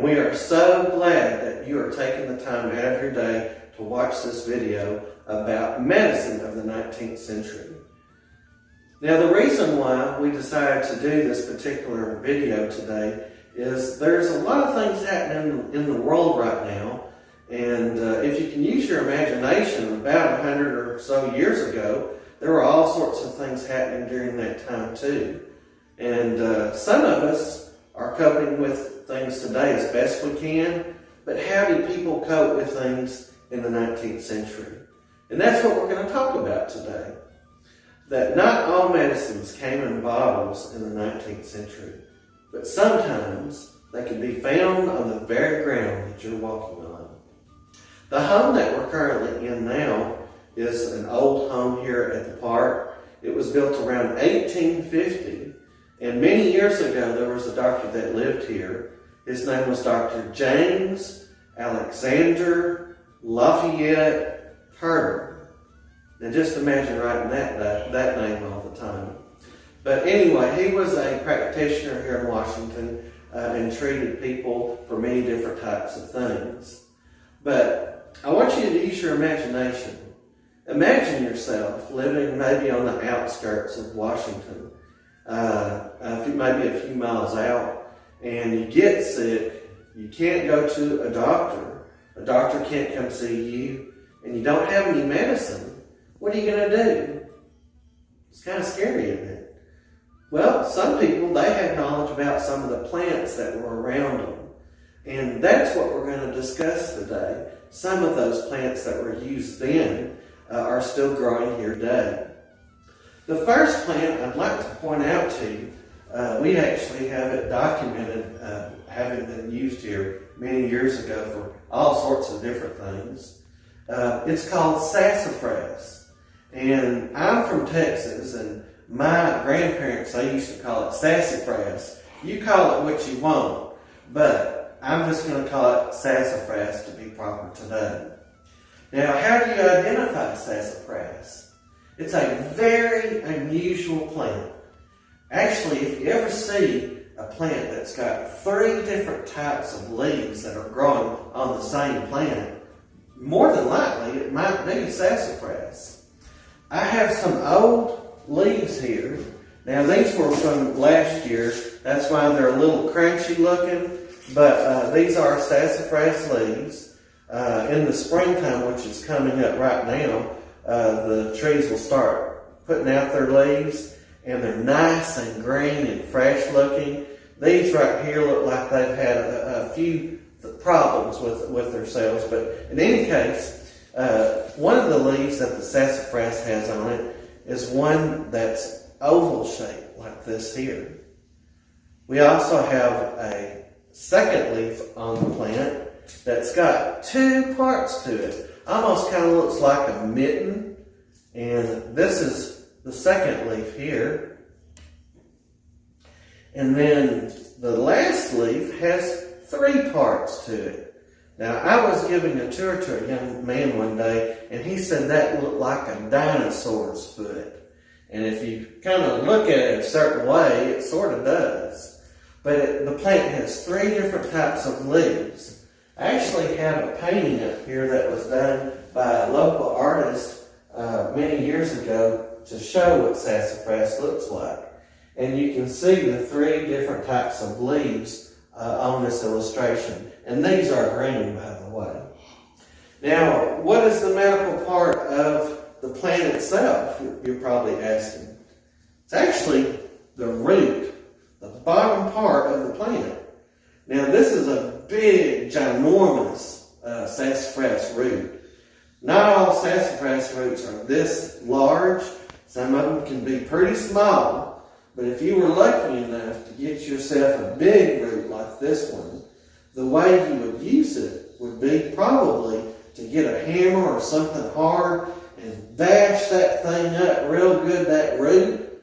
we are so glad that you are taking the time out of your day to watch this video about medicine of the 19th century. Now, the reason why we decided to do this particular video today is there's a lot of things happening in the world right now, and if you can use your imagination, about 100 or so years ago, there were all sorts of things happening during that time too. And some of us are coping with things today as best we can, but how do people cope with things in the 19th century? And that's what we're going to talk about today. That not all medicines came in bottles in the 19th century, but sometimes they can be found on the very ground that you're walking on. The home that we're currently in now is an old home here at the park. It was built around 1850, and many years ago there was a doctor that lived here. His name was Dr. James Alexander Lafayette Herbal. Now just imagine writing that name all the time. But anyway, he was a practitioner here in Washington and treated people for many different types of things. But I want you to use your imagination. Imagine yourself living maybe on the outskirts of Washington, maybe a few miles out, and you get sick, you can't go to a doctor can't come see you, and you don't have any medicine. What are you going to do? It's kind of scary, isn't it? Well, some people, they had knowledge about some of the plants that were around them. And that's what we're going to discuss today. Some of those plants that were used then are still growing here today. The first plant I'd like to point out to you, we actually have it documented having been used here many years ago for all sorts of different things. It's called sassafras. And I'm from Texas, and my grandparents, they used to call it sassafras. You call it what you want, but I'm just going to call it sassafras to be proper today. Now, how do you identify sassafras? It's a very unusual plant. Actually, if you ever see a plant that's got 3 different types of leaves that are growing on the same plant, more than likely it might be sassafras. I have some old leaves here. Now these were from last year. That's why they're a little crunchy looking. But these are sassafras leaves. In the springtime, which is coming up right now, the trees will start putting out their leaves. And they're nice and green and fresh looking. These right here look like they've had a few problems with themselves. But in any case, one of the leaves that the sassafras has on it is one that's oval shaped like this here. We also have a second leaf on the plant that's got 2 parts to it. Almost kind of looks like a mitten. And this is the second leaf here. And then the last leaf has 3 parts to it. Now, I was giving a tour to a young man one day, and he said that looked like a dinosaur's foot. And if you kind of look at it a certain way, it sort of does. But the plant has 3 different types of leaves. I actually have a painting up here that was done by a local artist many years ago to show what sassafras looks like. And you can see the 3 different types of leaves on this illustration. And these are green, by the way. Now, what is the medical part of the plant itself? You're probably asking. It's actually the root, the bottom part of the plant. Now, this is a big, ginormous sassafras root. Not all sassafras roots are this large. Some of them can be pretty small. But if you were lucky enough to get yourself a big root like this one, the way you would use it would be probably to get a hammer or something hard and bash that thing up real good, that root.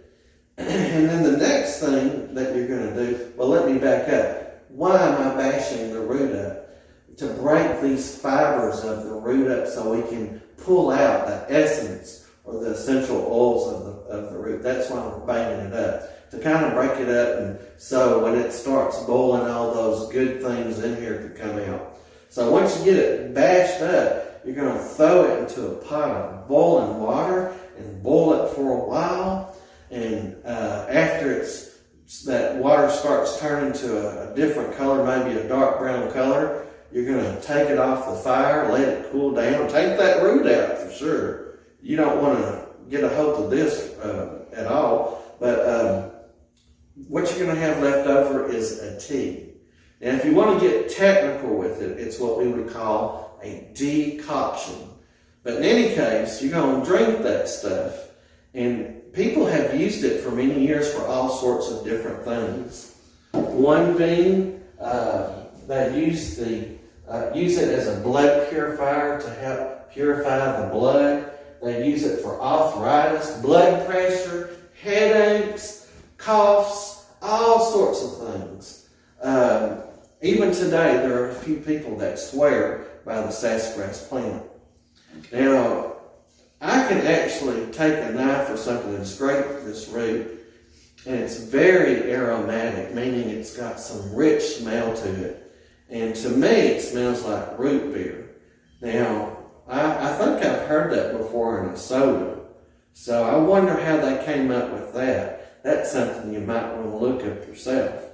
And then the next thing that you're going to do, well, let me back up. Why am I bashing the root up? To break these fibers of the root up so we can pull out the essence or the essential oils of the root. That's why we're banging it up, to kind of break it up, and so when it starts boiling, all those good things in here can come out. So once you get it bashed up, you're going to throw it into a pot of boiling water and boil it for a while. And after that water starts turning to a different color, maybe a dark brown color, you're going to take it off the fire, let it cool down. Take that root out for sure. You don't want to get a hold of this at all. But what you're going to have left over is a tea. And if you want to get technical with it, it's what we would call a decoction. But in any case, you're going to drink that stuff. And people have used it for many years for all sorts of different things. One being, they use it as a blood purifier to help purify the blood. They use it for arthritis, blood pressure, headaches, coughs, all sorts of things. Even today, there are a few people that swear by the sassafras plant. Now, I can actually take a knife or something and scrape this root, and it's very aromatic, meaning it's got some rich smell to it. And to me, it smells like root beer. Now, I think I've heard that before in a soda. So I wonder how they came up with that. That's something you might want to look up yourself.